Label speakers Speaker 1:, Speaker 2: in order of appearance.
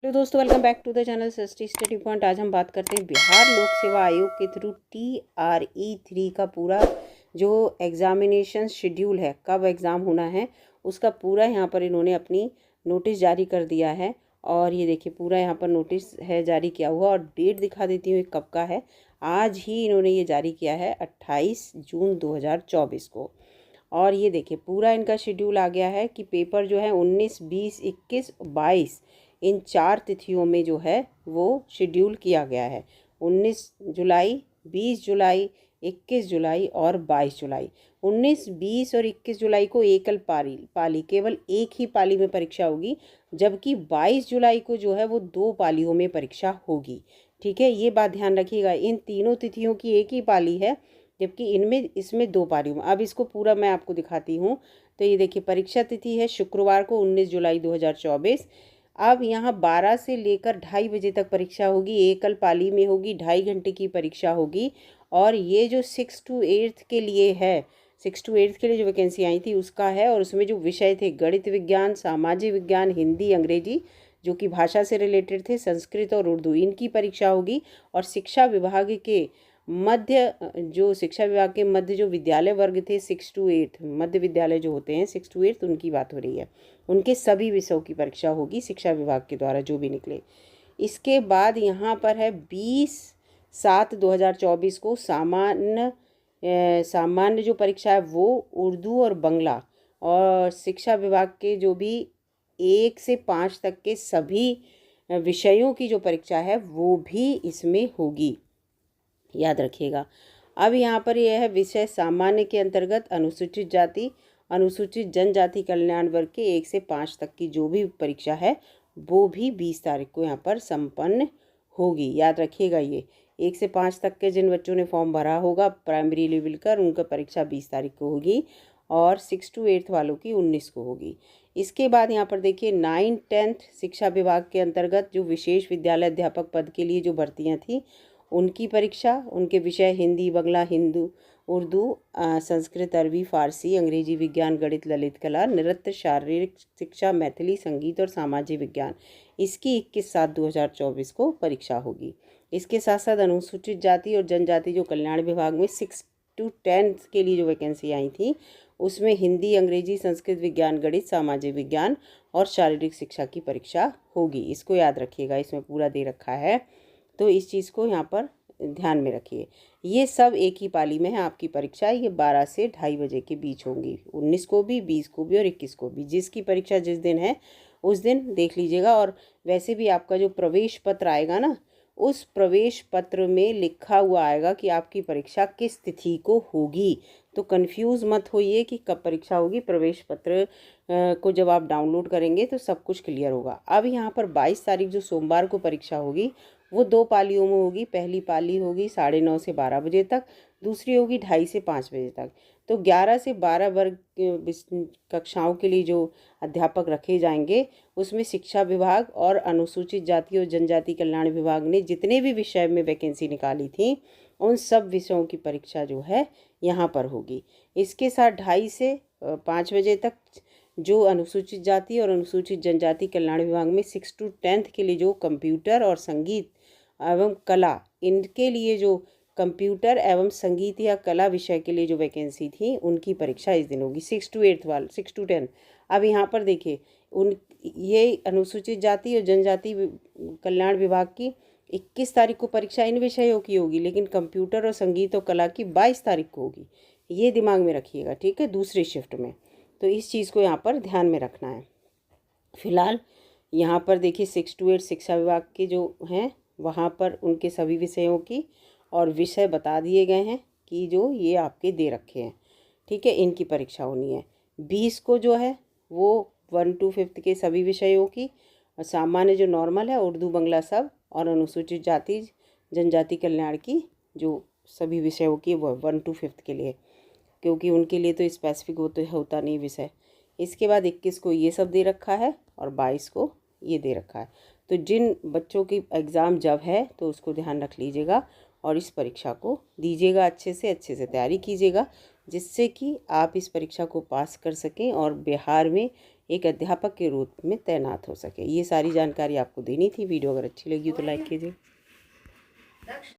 Speaker 1: Hello दोस्तों, welcome back to the channel Srishti study point. आज हम बात करते हैं बिहार लोक सेवा आयोग के थ्रू TRE 3 का पूरा जो एग्ज़ामिनेशन शेड्यूल है, कब एग्ज़ाम होना है उसका पूरा यहाँ पर इन्होंने अपनी नोटिस जारी कर दिया है। और ये देखिए पूरा यहाँ पर नोटिस है जारी किया हुआ, और डेट दिखा देती हूँ कब का है। आज ही इन्होंने ये जारी किया है 28 जून 2024 को। और ये देखिए पूरा इनका शेड्यूल आ गया है कि पेपर जो है 19, 20, 21, 22 इन 4 तिथियों में जो है वो शेड्यूल किया गया है। 19 जुलाई, 20 जुलाई, 21 जुलाई और 22 जुलाई। 19, 20 और 21 जुलाई को एकल पाली केवल एक ही पाली में परीक्षा होगी, जबकि 22 जुलाई को जो है वो 2 पालियों में परीक्षा होगी। ठीक है, ये बात ध्यान रखिएगा। इन तीनों तिथियों की एक ही पाली है, जबकि इसमें 2 पालियों में। अब इसको पूरा मैं आपको दिखाती हूँ। तो ये देखिए परीक्षा तिथि है शुक्रवार को 19 जुलाई 2024। अब यहाँ 12 से लेकर 2:30 बजे तक परीक्षा होगी, एकल पाली में होगी, 2.5 घंटे की परीक्षा होगी। और ये जो 6 to 8 के लिए है, 6 to 8 के लिए जो वैकेंसी आई थी उसका है। और उसमें जो विषय थे गणित विज्ञान, सामाजिक विज्ञान, हिंदी, अंग्रेजी जो कि भाषा से रिलेटेड थे, संस्कृत और उर्दू, इनकी परीक्षा होगी। और शिक्षा विभाग के मध्य जो विद्यालय वर्ग थे 6 to 8, मध्य विद्यालय जो होते हैं 6 to 8, उनकी बात हो रही है। उनके सभी विषयों की परीक्षा होगी शिक्षा विभाग के द्वारा जो भी निकले। इसके बाद यहाँ पर है 20/7/2024 को सामान्य जो परीक्षा है वो उर्दू और बांग्ला, और शिक्षा विभाग के जो भी 1 से 5 तक के सभी विषयों की जो परीक्षा है वो भी इसमें होगी, याद रखिएगा। अब यहाँ पर यह है विषय सामान्य के अंतर्गत अनुसूचित जाति, अनुसूचित जनजाति कल्याण वर्ग के 1 से 5 तक की जो भी परीक्षा है वो भी 20 तारीख को यहाँ पर संपन्न होगी, याद रखिएगा। ये 1 से 5 तक के जिन बच्चों ने फॉर्म भरा होगा प्राइमरी लेवल का, उनका परीक्षा 20 तारीख को होगी। और 6 to 8 वालों की 19 को होगी। इसके बाद यहाँ पर देखिए 9, 10 शिक्षा विभाग के अंतर्गत जो विशेष विद्यालय अध्यापक पद के लिए जो भर्तियाँ थी उनकी परीक्षा, उनके विषय हिंदी, बांग्ला, उर्दू, संस्कृत, अरबी, फारसी, अंग्रेजी, विज्ञान, गणित, ललित कला, नृत्य, शारीरिक शिक्षा, मैथिली, संगीत और सामाजिक विज्ञान, इसकी 21/7/2024 को परीक्षा होगी। इसके साथ साथ अनुसूचित जाति और जनजाति जो कल्याण विभाग में 6 to 10 के लिए जो वैकेंसी आई थी उसमें हिंदी, अंग्रेजी, संस्कृत, विज्ञान, गणित, सामाजिक विज्ञान और शारीरिक शिक्षा की परीक्षा होगी। इसको याद रखिएगा, इसमें पूरा दे रखा है, तो इस चीज़ को यहाँ पर ध्यान में रखिए। ये सब एक ही पाली में है आपकी परीक्षा। ये 12 से 2:30 बजे के बीच होंगी, 19 को भी, 20 को भी और 21 को भी। जिसकी परीक्षा जिस दिन है उस दिन देख लीजिएगा। और वैसे भी आपका जो प्रवेश पत्र आएगा ना, उस प्रवेश पत्र में लिखा हुआ आएगा कि आपकी परीक्षा किस तिथि को होगी। तो कंफ्यूज मत होइए कि कब परीक्षा होगी। प्रवेश पत्र को जब आप डाउनलोड करेंगे तो सब कुछ क्लियर होगा। अब यहाँ पर 22 तारीख जो सोमवार को परीक्षा होगी वो 2 पालियों में होगी। पहली पाली होगी 9:30 से 12 बजे तक, दूसरी होगी 2:30 से 5 बजे तक। तो 11 से 12 वर्ग कक्षाओं के लिए जो अध्यापक रखे जाएंगे उसमें शिक्षा विभाग और अनुसूचित जाति और जनजाति कल्याण विभाग ने जितने भी विषय में वैकेंसी निकाली थी उन सब विषयों की परीक्षा जो है यहाँ पर होगी। इसके साथ 2:30 से 5 बजे तक जो अनुसूचित जाति और अनुसूचित जनजाति कल्याण विभाग में 6 to 10 के लिए जो कंप्यूटर और संगीत एवं कला, इनके लिए जो कंप्यूटर एवं संगीत या कला विषय के लिए जो वैकेंसी थी उनकी परीक्षा इस दिन होगी। 6 to 8 वाले, 6 to 10। अब यहाँ पर देखिए ये अनुसूचित जाति और जनजाति कल्याण विभाग की 21 तारीख को परीक्षा इन विषयों की होगी, लेकिन कंप्यूटर और संगीत और कला की 22 तारीख को होगी। ये दिमाग में रखिएगा, ठीक है, दूसरी शिफ्ट में। तो इस चीज़ को यहाँ पर ध्यान में रखना है। फिलहाल यहाँ पर देखिए 6 to 8 शिक्षा विभाग के जो हैं वहाँ पर उनके सभी विषयों की और विषय बता दिए गए हैं कि जो ये आपके दे रखे हैं, ठीक है, इनकी परीक्षा होनी है। 20 को जो है वो 1 to 5 के सभी विषयों की, और सामान्य जो नॉर्मल है उर्दू, बांग्ला सब, और अनुसूचित जाति जनजाति कल्याण की जो सभी विषयों की वो 1 to 5 के लिए, क्योंकि उनके लिए तो स्पेसिफिक होता नहीं विषय। इसके बाद 21 को ये सब दे रखा है और 22 को ये दे रखा है। तो जिन बच्चों की एग्ज़ाम जब है तो उसको ध्यान रख लीजिएगा और इस परीक्षा को दीजिएगा, अच्छे से तैयारी कीजिएगा, जिससे कि आप इस परीक्षा को पास कर सकें और बिहार में एक अध्यापक के रूप में तैनात हो सके। ये सारी जानकारी आपको देनी थी। वीडियो अगर अच्छी लगी तो लाइक कीजिए।